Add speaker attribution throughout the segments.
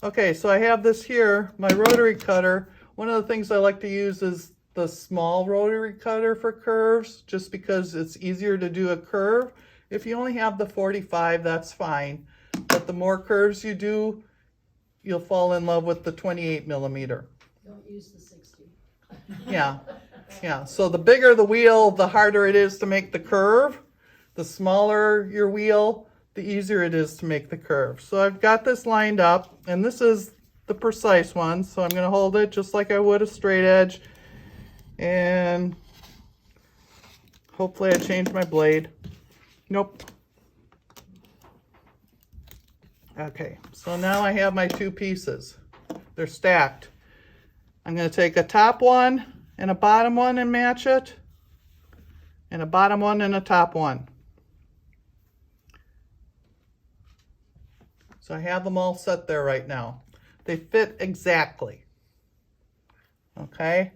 Speaker 1: Okay, so I have this here, my rotary cutter. One of the things I like to use is the small rotary cutter for curves, just because it's easier to do a curve. If you only have the 45, that's fine. But the more curves you do, you'll fall in love with the 28 millimeter.
Speaker 2: Don't use the 60.
Speaker 1: Yeah, yeah. So the bigger the wheel, the harder it is to make the curve. The smaller your wheel, the easier it is to make the curve. So I've got this lined up, and this is the precise one. So I'm going to hold it just like I would a straight edge. And hopefully I changed my blade. Nope. Okay, so now I have my two pieces. They're stacked. I'm going to take a top one and a bottom one and match it, and a bottom one and a top one. So I have them all set there right now. They fit exactly. Okay?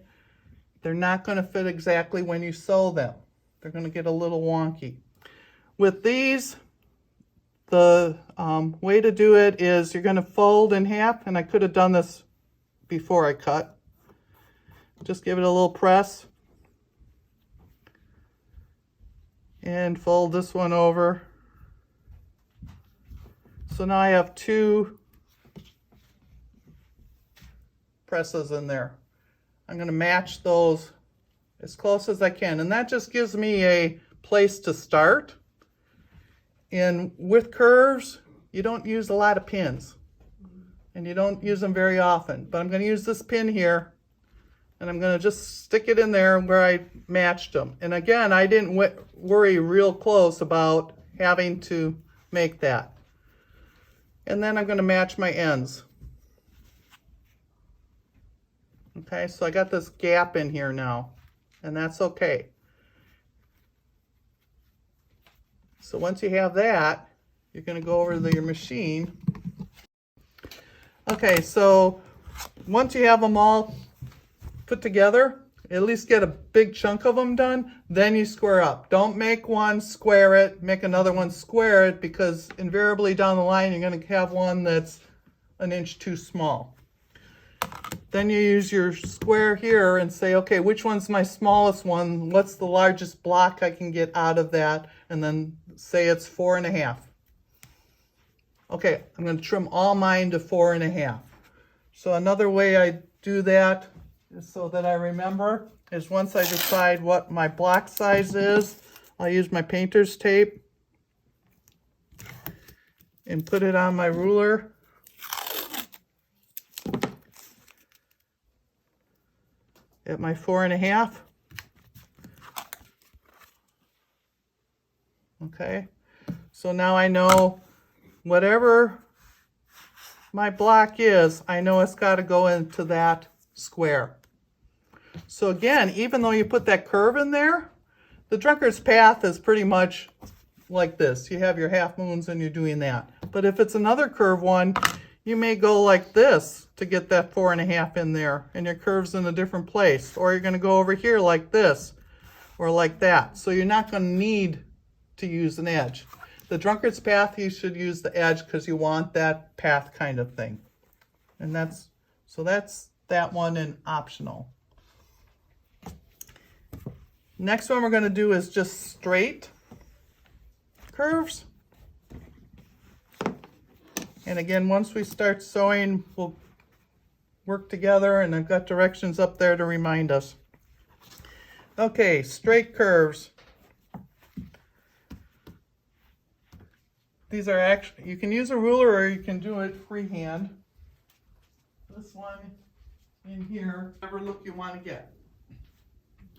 Speaker 1: They're not going to fit exactly when you sew them. They're going to get a little wonky. With these, the way to do it is you're going to fold in half, and I could have done this before I cut. Just give it a little press and fold this one over. So now I have two presses in there. I'm going to match those as close as I can, and that just gives me a place to start. And with curves, you don't use a lot of pins, and you don't use them very often, but I'm going to use this pin here, and I'm going to just stick it in there where I matched them. And again, I didn't worry real close about having to make that. And then I'm going to match my ends. Okay, so I got this gap in here now, and that's okay. So once you have that, you're going to go over to your machine. Okay, so once you have them all put together, at least get a big chunk of them done, then you square up. Don't make one, square it, make another one, square it, because invariably down the line you're going to have one that's an inch too small. Then you use your square here and say, okay, which one's my smallest one? What's the largest block I can get out of that? And then say it's 4.5. Okay, I'm going to trim all mine to 4.5. So another way I do that is so that I remember is once I decide what my block size is, I'll use my painter's tape and put it on my ruler. At my 4.5. Okay, so now I know whatever my block is, I know it's got to go into that square. So again, even though you put that curve in there, the drunkard's path is pretty much like this. You have your half moons and you're doing that. But if it's another curve one, you may go like this to get that 4.5 in there, and your curve's in a different place. Or you're going to go over here like this or like that. So you're not going to need to use an edge. The drunkard's path, you should use the edge because you want that path kind of thing. And that's that one in optional. Next one we're going to do is just straight curves. And again, once we start sewing, we'll work together, and I've got directions up there to remind us. Okay, straight curves. These are actually, you can use a ruler or you can do it freehand. This one in here, whatever look you want to get.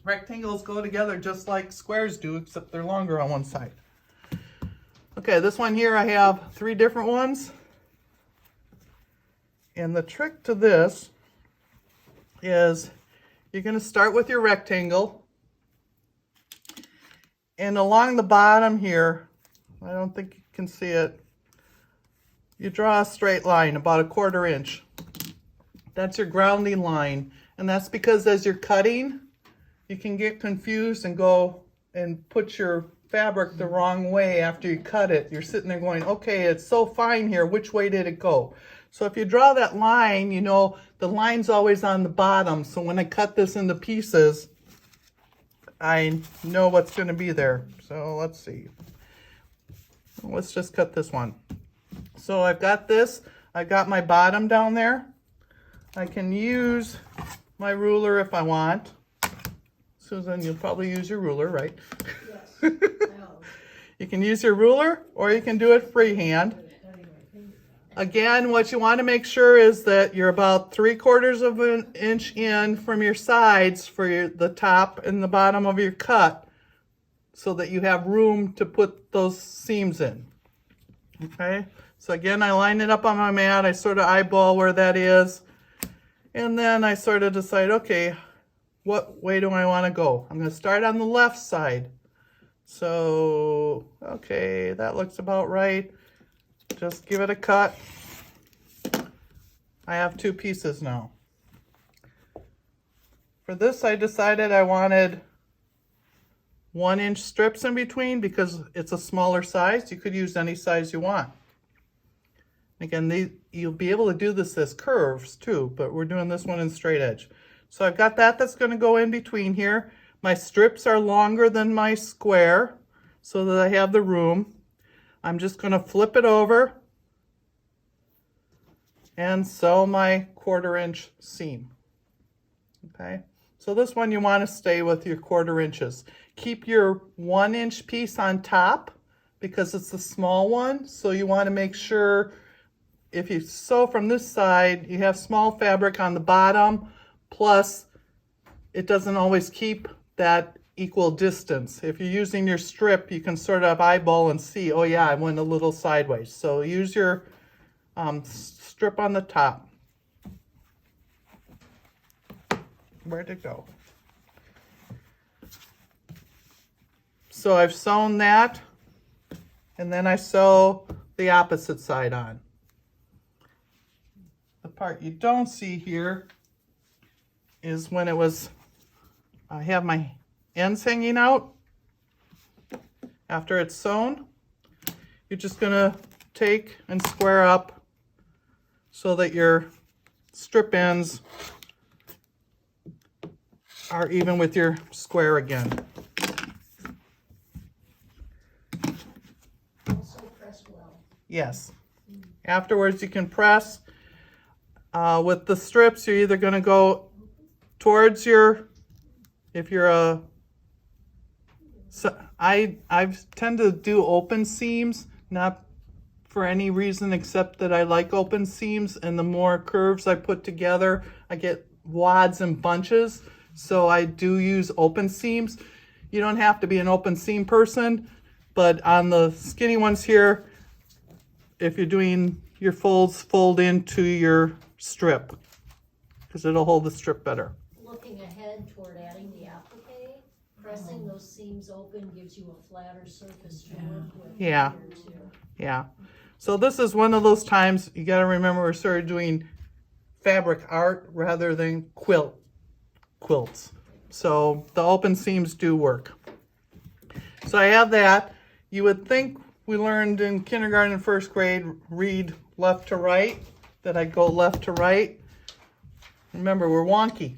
Speaker 1: Rectangles go together just like squares do, except they're longer on one side. Okay, this one here, I have 3 different ones. And the trick to this is you're going to start with your rectangle, and along the bottom here, I don't think you can see it, you draw a straight line about 1/4 inch. That's your grounding line, and that's because as you're cutting, you can get confused and go and put your fabric the wrong way after you cut it. You're sitting there going, okay, it's so fine here, which way did it go? So if you draw that line, you know, the line's always on the bottom. So when I cut this into pieces, I know what's going to be there. So let's see. Let's just cut this one. So I've got this. I've got my bottom down there. I can use my ruler if I want. Susan, you'll probably use your ruler, right?
Speaker 2: Yes.
Speaker 1: You can use your ruler or you can do it freehand. Again, what you want to make sure is that you're about 3/4 of an inch in from your sides for the top and the bottom of your cut so that you have room to put those seams in. Okay, so again, I line it up on my mat. I sort of eyeball where that is. And then I sort of decide, okay, what way do I want to go? I'm going to start on the left side. So, okay, that looks about right. Just give it a cut. I have 2 pieces now. For this, I decided I wanted 1-inch strips in between because it's a smaller size. You could use any size you want. Again, you'll be able to do this as curves too, but we're doing this one in straight edge. So I've got that's going to go in between here. My strips are longer than my square so that I have the room. I'm just going to flip it over and sew my 1/4 inch seam. Okay, so this one you want to stay with your 1/4 inches. Keep your 1-inch piece on top because it's the small one. So you want to make sure if you sew from this side, you have small fabric on the bottom, plus it doesn't always keep that equal distance. If you're using your strip, you can sort of eyeball and see, oh yeah, I went a little sideways. So use your strip on the top. Where'd it go? So I've sewn that, and then I sew the opposite side on. The part you don't see here is when I have my ends hanging out. After it's sewn, you're just gonna take and square up so that your strip ends are even with your square again.
Speaker 2: Also press well.
Speaker 1: Yes. Afterwards you can press. With the strips, you're either going to go towards if you're I tend to do open seams, not for any reason except that I like open seams, and the more curves I put together, I get wads and bunches, so I do use open seams. You don't have to be an open seam person, but on the skinny ones here, if you're doing your folds, fold into your strip because it'll hold the strip better.
Speaker 2: Looking ahead toward adding the applique, pressing those seams open gives you a flatter surface to work with.
Speaker 1: Yeah.
Speaker 2: here, too.
Speaker 1: Yeah. So this is one of those times you got to remember we're sort of doing fabric art rather than quilts. So the open seams do work. So I have that. You would think we learned in kindergarten and 1st grade, read left to right, that I go left to right. Remember, we're wonky.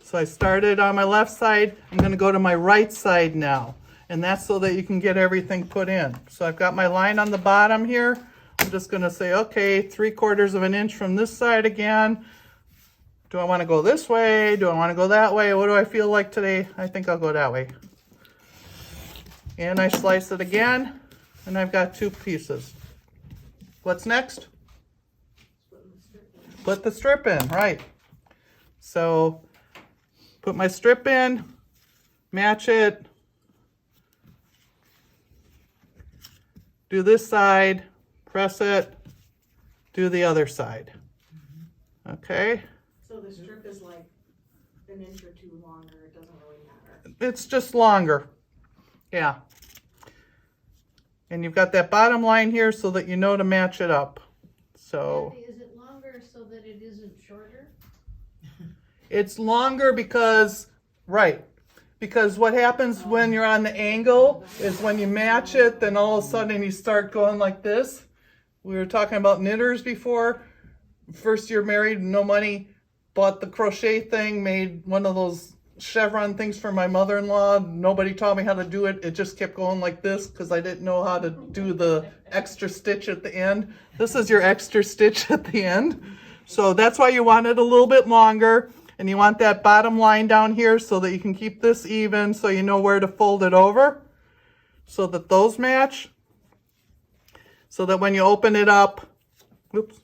Speaker 1: So I started on my left side. I'm going to go to my right side now. And that's so that you can get everything put in. So I've got my line on the bottom here. I'm just going to say, okay, 3/4 of an inch from this side again. Do I want to go this way? Do I want to go that way? What do I feel like today? I think I'll go that way. And I slice it again. And I've got 2 pieces. What's next? Put the strip in, right. So put my strip in, match it, do this side, press it, do the other side. Okay?
Speaker 3: So the strip is like an inch or 2 longer, it doesn't really matter.
Speaker 1: It's just longer. Yeah. And you've got that bottom line here so that you know to match it up. So
Speaker 2: Kathy, is it longer so that it isn't shorter?
Speaker 1: it's longer because, right, because what happens when you're on the angle is when you match it, then all of a sudden you start going like this. We were talking about knitters before. first year married, no money, bought the crochet thing, made one of those chevron things for my mother-in-law. Nobody taught me how to do it. It just kept going like this because I didn't know how to do the extra stitch at the end. This is your extra stitch at the end. So that's why you want it a little bit longer. And you want that bottom line down here so that you can keep this even, so you know where to fold it over, so that those match. So that when you open it up, oops,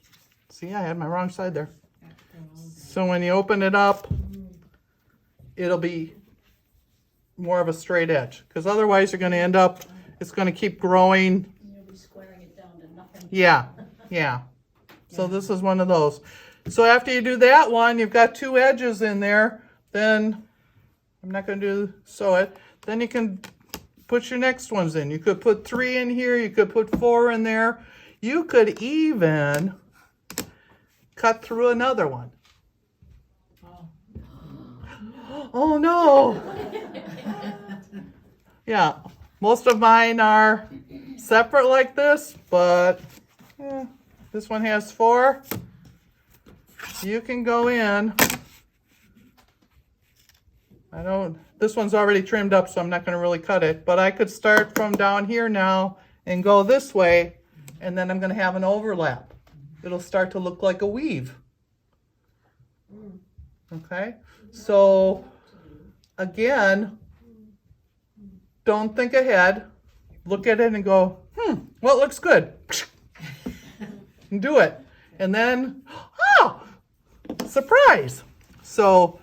Speaker 1: see, I had my wrong side there. So when you open it up, it'll be more of a straight edge, because otherwise you're going to end up, it's going to keep growing.
Speaker 2: You'll be squaring it down to nothing.
Speaker 1: Yeah, yeah. So this is one of those. So after you do that one, you've got 2 edges in there. Then, I'm not going to sew it. Then you can put your next ones in. You could put 3 in here. You could put 4 in there. You could even cut through another one. Oh no! Yeah, most of mine are separate like this, but this one has 4. You can go in. This one's already trimmed up, so I'm not going to really cut it, but I could start from down here now and go this way, and then I'm going to have an overlap. It'll start to look like a weave. Okay, so again, don't think ahead. Look at it and go, well, it looks good. And do it. And then, oh, surprise. So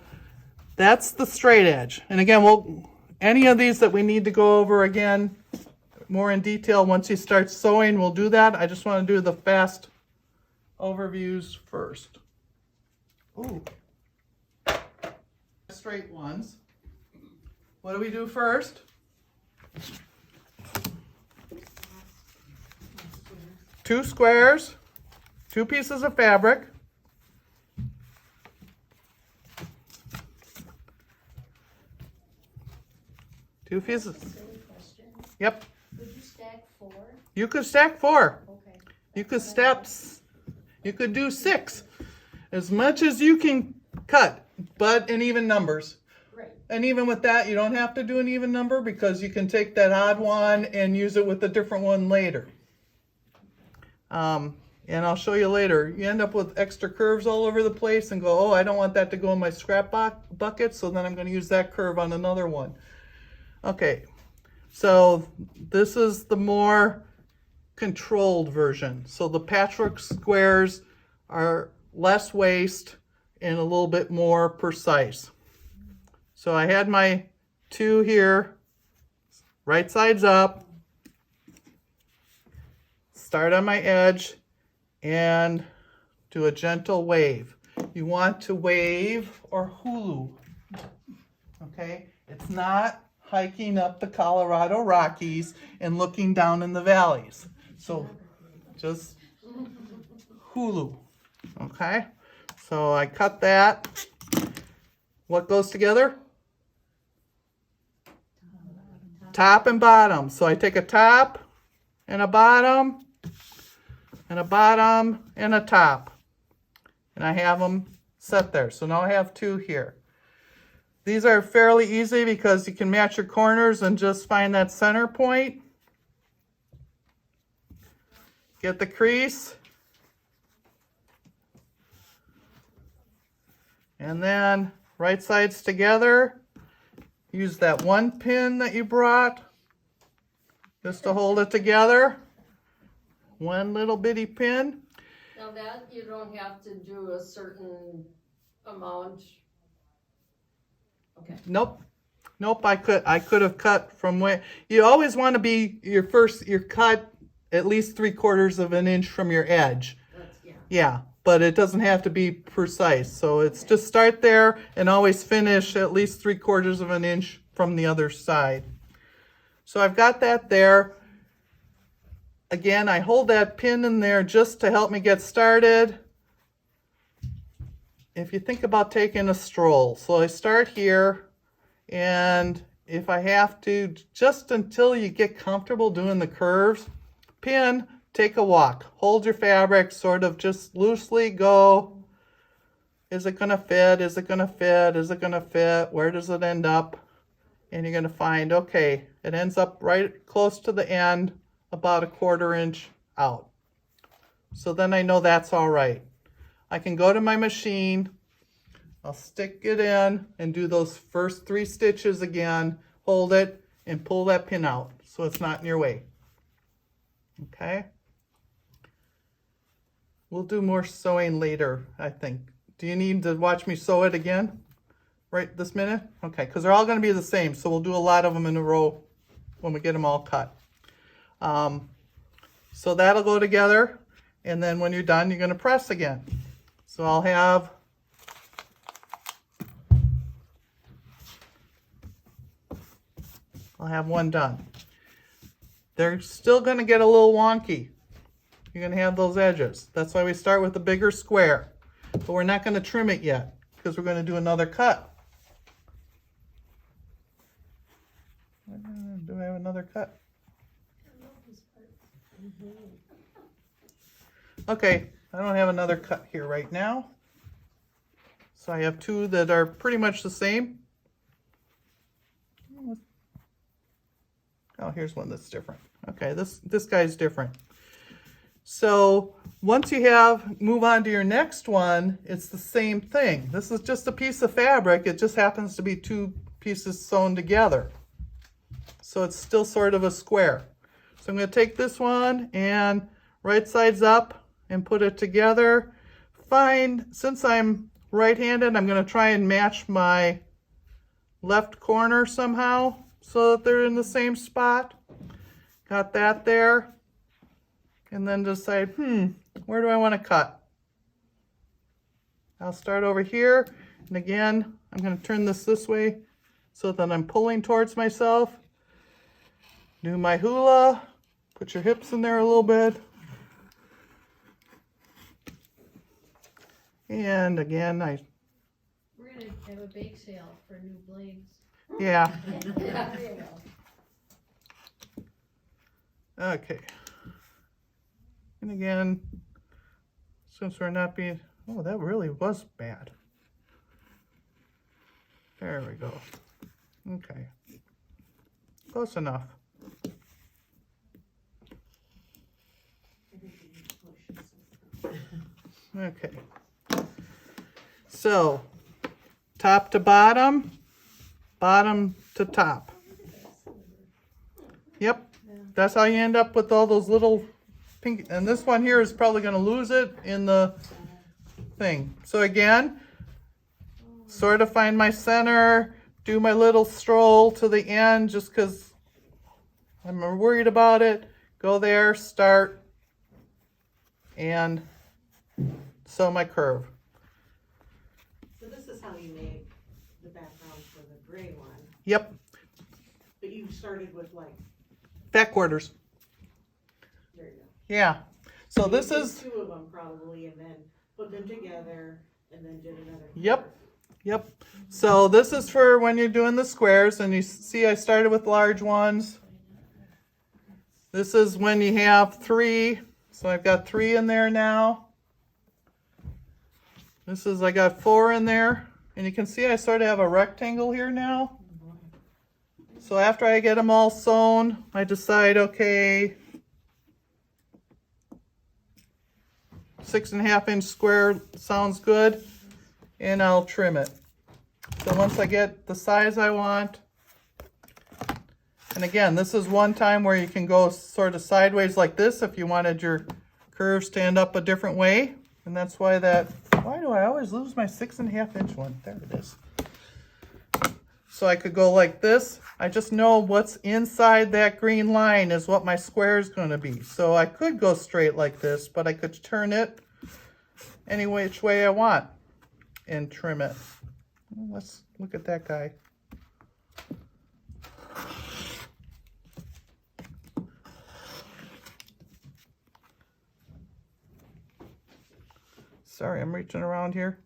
Speaker 1: that's the straight edge. And again, any of these that we need to go over again, more in detail, once you start sewing, we'll do that. I just want to do the fast overviews first. Ooh. Straight ones. What do we do first? Two squares, 2 pieces of fabric. Two pieces.
Speaker 2: Silly question.
Speaker 1: Yep.
Speaker 2: Would you stack 4?
Speaker 1: You could stack 4.
Speaker 2: Okay.
Speaker 1: You could you could do 6. As much as you can cut, but in even numbers.
Speaker 2: Right.
Speaker 1: And even with that, you don't have to do an even number, because you can take that odd one and use it with a different one later. And I'll show you later. You end up with extra curves all over the place and go, oh, I don't want that to go in my scrap bucket, so then I'm going to use that curve on another one. Okay, so this is the more controlled version. So the patchwork squares are less waste and a little bit more precise. So I had my 2 here, right sides up, start on my edge, and do a gentle wave. You want to wave or hulu, okay? It's not hiking up the Colorado Rockies and looking down in the valleys. So just hulu, okay? So I cut that. What goes together? Top and bottom. So I take a top and a bottom and a bottom and a top. And I have them set there. So now I have 2 here. These are fairly easy because you can match your corners and just find that center point. Get the crease. And then right sides together. Use that 1 pin that you brought just to hold it together. 1 little bitty pin.
Speaker 4: Now that you don't have to do a certain amount. Okay.
Speaker 1: Nope. I could have cut from where you always want to be your cut at least 3/4 of an inch from your edge. Yeah, but it doesn't have to be precise. So it's just start there and always finish at least 3/4 of an inch from the other side. So I've got that there. Again, I hold that pin in there just to help me get started. If you think about taking a stroll, so I start here, and if I have to, just until you get comfortable doing the curves, pin take a walk. Hold your fabric, sort of just loosely go. Is it gonna fit? Is it gonna fit? Is it gonna fit? Where does it end up? And you're gonna find, okay, it ends up right close to the end, about a 1/4 inch out. So then I know that's all right. I can go to my machine, I'll stick it in and do those first 3 stitches again, hold it and pull that pin out so it's not in your way. Okay? We'll do more sewing later, I think. Do you need to watch me sew it again right this minute? Okay, because they're all going to be the same, so we'll do a lot of them in a row when we get them all cut. So that'll go together, and then when you're done, you're going to press again. So I'll have one done. They're still going to get a little wonky. You're going to have those edges. That's why we start with a bigger square. But we're not going to trim it yet because we're going to do another cut. Do I have another cut? Okay, I don't have another cut here right now. So I have 2 that are pretty much the same. Oh, here's one that's different. Okay, this guy's different. So once you move on to your next one, it's the same thing. This is just a piece of fabric. It just happens to be 2 pieces sewn together. So it's still sort of a square. So I'm going to take this one and right sides up and put it together. Since I'm right-handed, I'm going to try and match my left corner somehow so that they're in the same spot. Got that there. And then decide, where do I want to cut? I'll start over here. And again, I'm going to turn this way so that I'm pulling towards myself. Do my hula. Put your hips in there a little bit. And again,
Speaker 2: We're gonna have a bake sale for new blades.
Speaker 1: yeah.
Speaker 2: There you go.
Speaker 1: Okay. And again, since we're not being, oh, that really was bad. There we go. Okay. Close enough. Okay. So, top to bottom, bottom to top. Yep. That's how you end up with all those little pink, and this one here is probably going to lose it in the thing. So again, sort of find my center, do my little stroll to the end just because I'm worried about it. Go there, start, and sew my curve.
Speaker 3: So this is how you made the background for the gray one,
Speaker 1: Yep,
Speaker 3: but you started with like,
Speaker 1: back quarters.
Speaker 3: there you go.
Speaker 1: Yeah. So
Speaker 3: You
Speaker 1: this
Speaker 3: did
Speaker 1: is,
Speaker 3: 2 of them probably, and then put them together, and then did another.
Speaker 1: yep, yep. So this is for when you're doing the squares, and you see I started with large ones. This is when you have 3. So I've got 3 in there now. I got 4 in there. And you can see I sort of have a rectangle here now. So after I get them all sewn, I decide, okay, 6.5 inch square sounds good. And I'll trim it. So once I get the size I want, and again, this is one time where you can go sort of sideways like this if you wanted your curves to end up a different way. And that's why why do I always lose my 6.5 inch one? There it is. So I could go like this. I just know what's inside that green line is what my square is going to be. So I could go straight like this, but I could turn it any which way I want and trim it. Let's look at that guy. Sorry, I'm reaching around here.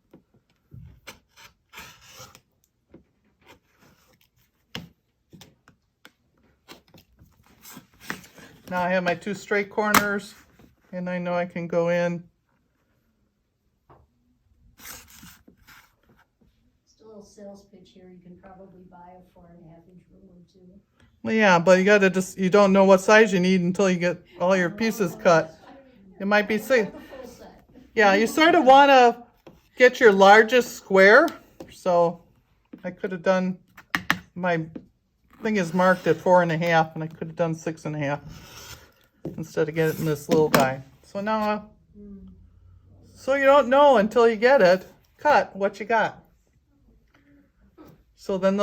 Speaker 1: Now I have my 2 straight corners. And I know I can go in.
Speaker 2: Just a little sales pitch here, you can probably buy a 4.5-inch ruler too.
Speaker 1: Well, yeah, but you gotta just, you don't know what size you need until you get all your pieces cut. It might be six.
Speaker 2: The full set.
Speaker 1: Yeah, you sort of want to get your largest square. So I could have done, my thing is marked at 4.5 and I could have done 6.5 instead of getting this little guy. So now, so you don't know until you get it cut what you got. So then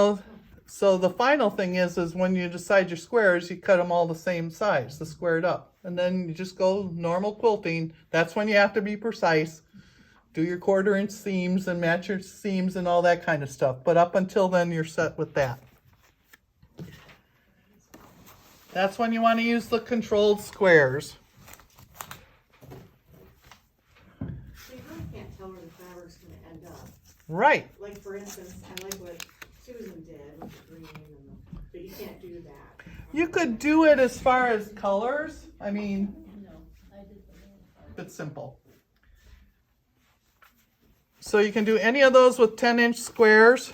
Speaker 1: so the final thing is when you decide your squares, you cut them all the same size, the squared up. And then you just go normal quilting. That's when you have to be precise. Do your 1/4-inch seams and match your seams and all that kind of stuff. But up until then, you're set with that. That's when you want to use the controlled squares.
Speaker 3: So you really can't tell where the fabric's gonna end up.
Speaker 1: Right.
Speaker 3: Like for instance, I like what Susan did with the green but you can't do that.
Speaker 1: You could do it as far as colors. I mean,
Speaker 2: No, I did the main part.
Speaker 1: it's simple. So you can do any of those with 10-inch squares.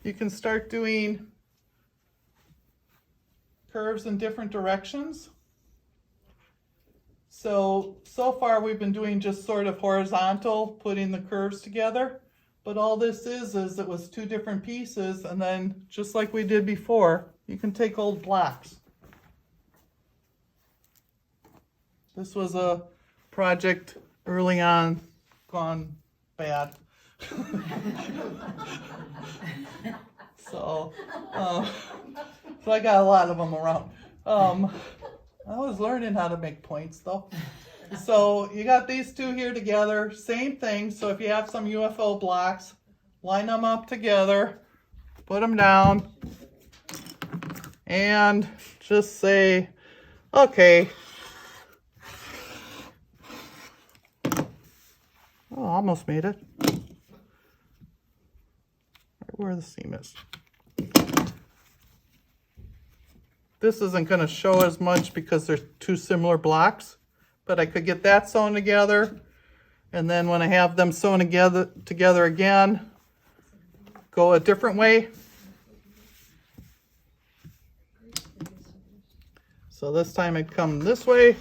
Speaker 1: You can start doing curves in different directions. So far we've been doing just sort of horizontal, putting the curves together. But all this is it was 2 different pieces, and then just like we did before, you can take old blocks. This was a project early on, gone bad. So I got a lot of them around. I was learning how to make points though. So you got these 2 here together, same thing. So if you have some UFO blocks, line them up together, put them down, and just say, okay. Oh, almost made it. Right where the seam is. This isn't going to show as much because there's 2 similar blocks. But I could get that sewn together, and then when I have them sewn together again, go a different way. So this time I'd come this way.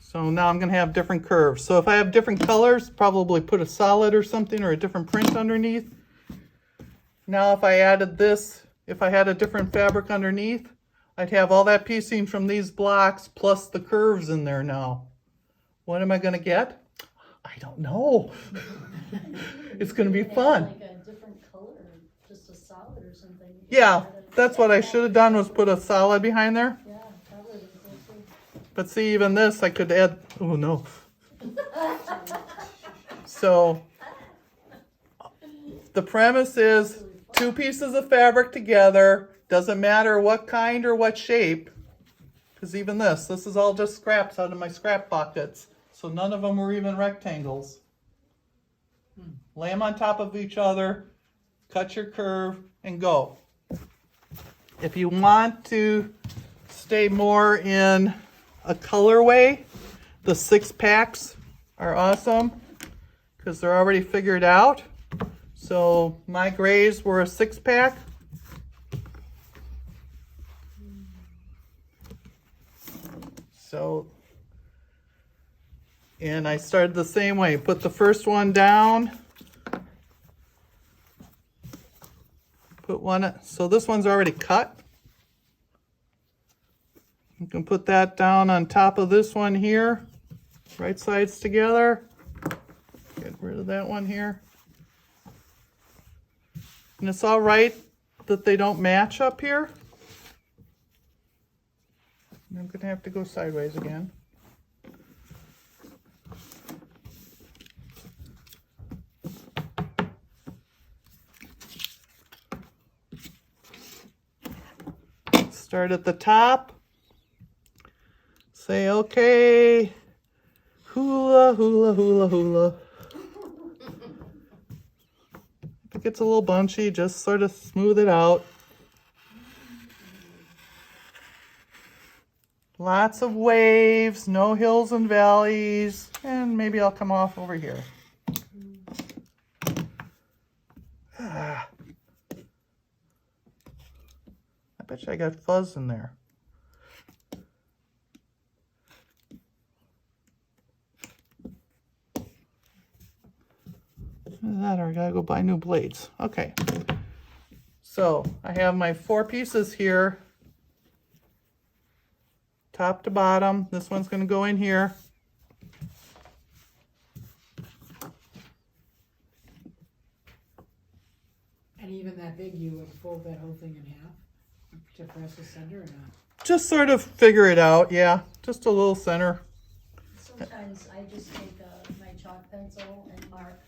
Speaker 1: So now I'm going to have different curves. So if I have different colors, probably put a solid or something or a different print underneath. Now if I added this, if I had a different fabric underneath, I'd have all that piecing from these blocks plus the curves in there now. What am I going to get? I don't know. It's going to be fun.
Speaker 2: Like a different color, just a solid or something.
Speaker 1: Yeah, that's what I should have done, was put a solid behind there.
Speaker 2: Yeah, that would have been cool too.
Speaker 1: But see, even this, I could add, oh no. So the premise is 2 pieces of fabric together, doesn't matter what kind or what shape, because even this is all just scraps out of my scrap buckets. So none of them were even rectangles. Lay them on top of each other, cut your curve, and go. If you want to stay more in a colorway, the 6-packs are awesome because they're already figured out. So my grays were a 6-pack. So, and I started the same way. Put the first one down. Put one, so this one's already cut. You can put that down on top of this one here. Right sides together. Get rid of that one here. And it's all right that they don't match up here. I'm going to have to go sideways again. Start at the top. Say, okay, hula, hula, hula, hula. If it gets a little bunchy, just sort of smooth it out. Lots of waves, no hills and valleys, and maybe I'll come off over here. Ah. I bet you I got fuzz in there. That or I gotta go buy new blades. Okay. So I have my 4 pieces here. Top to bottom. This one's gonna go in here.
Speaker 5: And even that big, you would fold that whole thing in half to press the center or not?
Speaker 1: Just sort of figure it out, yeah. Just a little center.
Speaker 2: Sometimes I just take my chalk pencil and mark,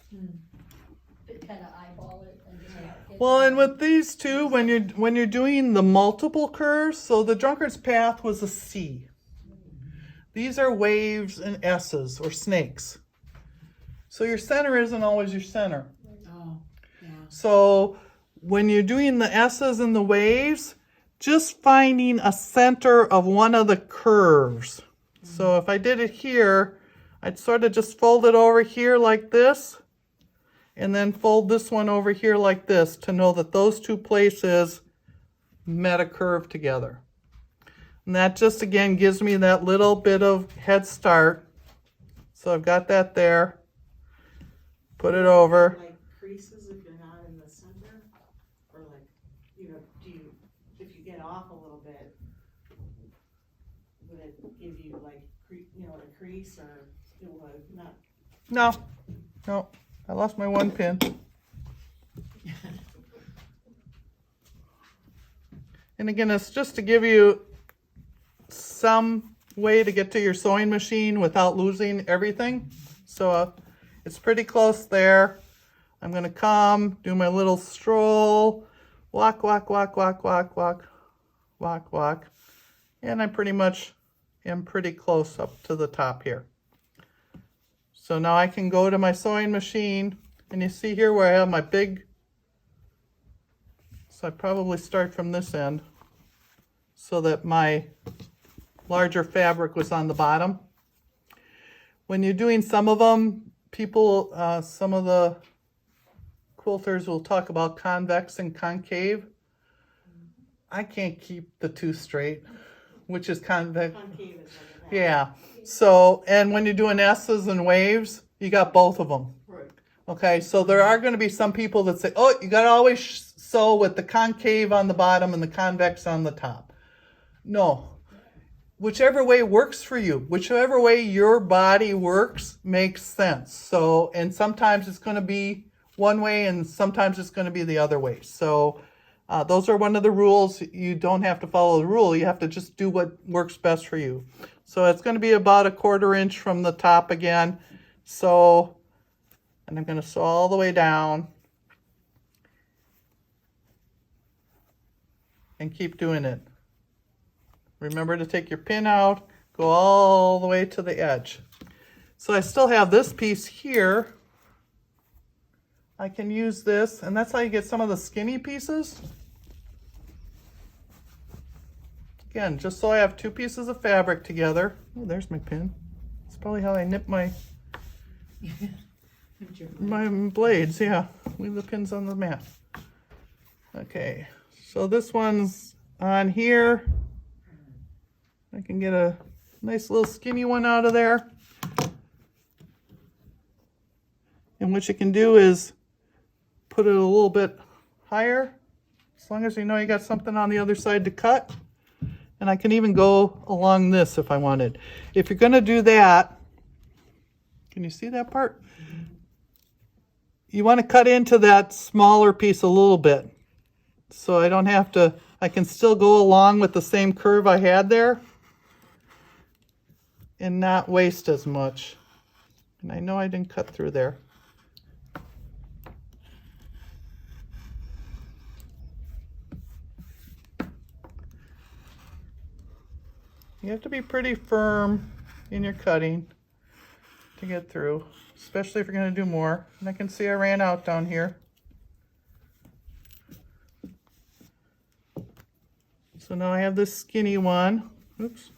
Speaker 2: kind of eyeball it and just mark it.
Speaker 1: Well, and with these two, when you're doing the multiple curves, so the drunkard's path was a C. These are waves and S's or snakes. So your center isn't always your center.
Speaker 5: Oh, yeah.
Speaker 1: So when you're doing the S's and the waves, just finding a center of one of the curves. So if I did it here, I'd sort of just fold it over here like this, and then fold this one over here like this to know that those two places met a curve together. And that just, again, gives me that little bit of head start. So I've got that there. Put it over.
Speaker 3: Like creases if you're not in the center? Or like, if you get off a little bit, would it give you like, a crease or it would not?
Speaker 1: No, I lost my one pin. And again, it's just to give you some way to get to your sewing machine without losing everything. So it's pretty close there. I'm going to come, do my little stroll, walk, walk, walk, walk, walk, walk, walk, walk. And I pretty much am pretty close up to the top here. So now I can go to my sewing machine, and you see here where I have my big, so I probably start from this end so that my larger fabric was on the bottom. When you're doing some of them, people, some of the quilters will talk about convex and concave. I can't keep the two straight, which is convex.
Speaker 3: Concave is like that.
Speaker 1: Yeah. So, and when you're doing S's and waves, you got both of them.
Speaker 3: Right.
Speaker 1: Okay, so there are going to be some people that say, oh, you got to always sew with the concave on the bottom and the convex on the top. No. Whichever way works for you, whichever way your body works makes sense. So, and sometimes it's going to be one way and sometimes it's going to be the other way. So, those are one of the rules. You don't have to follow the rule. You have to just do what works best for you. So it's going to be about 1/4 inch from the top again. So, and I'm going to sew all the way down. And keep doing it. Remember to take your pin out, go all the way to the edge. So I still have this piece here. I can use this, and that's how you get some of the skinny pieces. Again, just so I have 2 pieces of fabric together. Oh, there's my pin. That's probably how I nip my blades. Yeah, leave the pins on the mat. Okay, so this one's on here. I can get a nice little skinny one out of there. And what you can do is put it a little bit higher, as long as you know you got something on the other side to cut. And I can even go along this if I wanted. If you're going to do that, can you see that part? You want to cut into that smaller piece a little bit. So I don't have to, I can still go along with the same curve I had there and not waste as much. And I know I didn't cut through there. You have to be pretty firm in your cutting to get through, especially if you're going to do more. And I can see I ran out down here. So now I have this skinny one. Oops.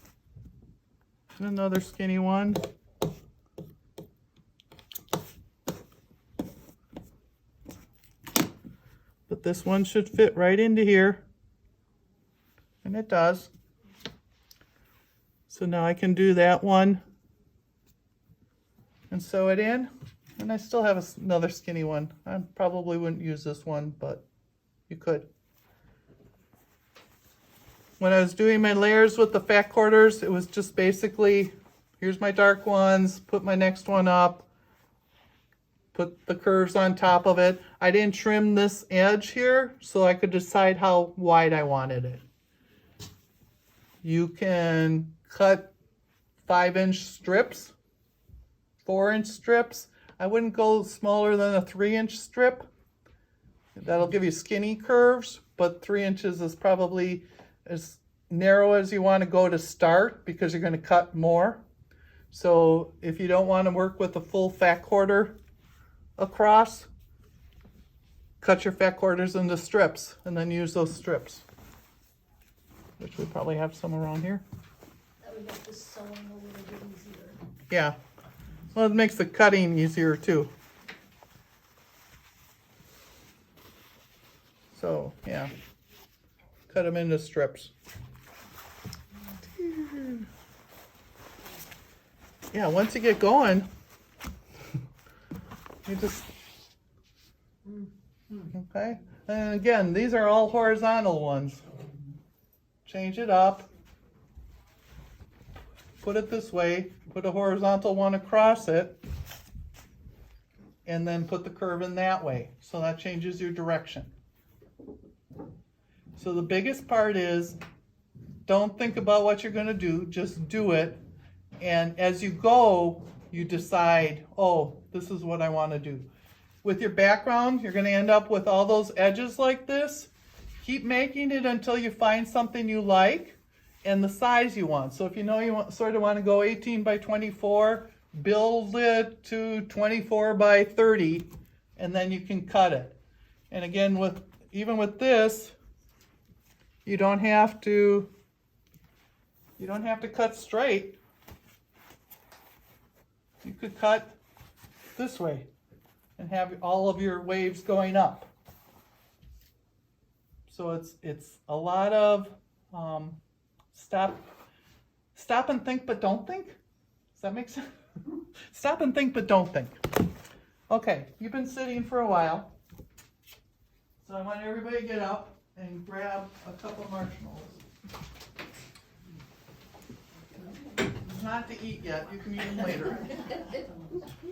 Speaker 1: Another skinny one. But this one should fit right into here. And it does. So now I can do that one and sew it in. And I still have another skinny one. I probably wouldn't use this one, but you could. When I was doing my layers with the fat quarters, it was just basically, here's my dark ones, put my next one up, put the curves on top of it. I didn't trim this edge here, so I could decide how wide I wanted it. You can cut 5-inch strips, 4-inch strips. I wouldn't go smaller than a 3-inch strip. That'll give you skinny curves, but 3 inches is probably as narrow as you want to go to start because you're going to cut more. So if you don't want to work with a full fat quarter across, cut your fat quarters into strips and then use those strips, which we probably have some around here.
Speaker 2: That would make the sewing a little bit easier.
Speaker 1: Yeah. Well, it makes the cutting easier too. So, yeah. Cut them into strips. Yeah, once you get going, you just, okay. And again, these are all horizontal ones. Change it up. Put it this way, put a horizontal one across it, and then put the curve in that way. So that changes your direction. So the biggest part is, don't think about what you're going to do, just do it. And as you go, you decide, oh, this is what I want to do. With your background, you're going to end up with all those edges like this. Keep making it until you find something you like and the size you want. So if you know you sort of want to go 18 by 24, build it to 24 by 30, and then you can cut it. And again, even with this, you don't have to cut straight. You could cut this way and have all of your waves going up. So it's a lot of stop and think but don't think. Does that make sense? Stop and think but don't think. Okay, you've been sitting for a while. So I want everybody to get up and grab a couple marshmallows. Not to eat yet, you can eat them later.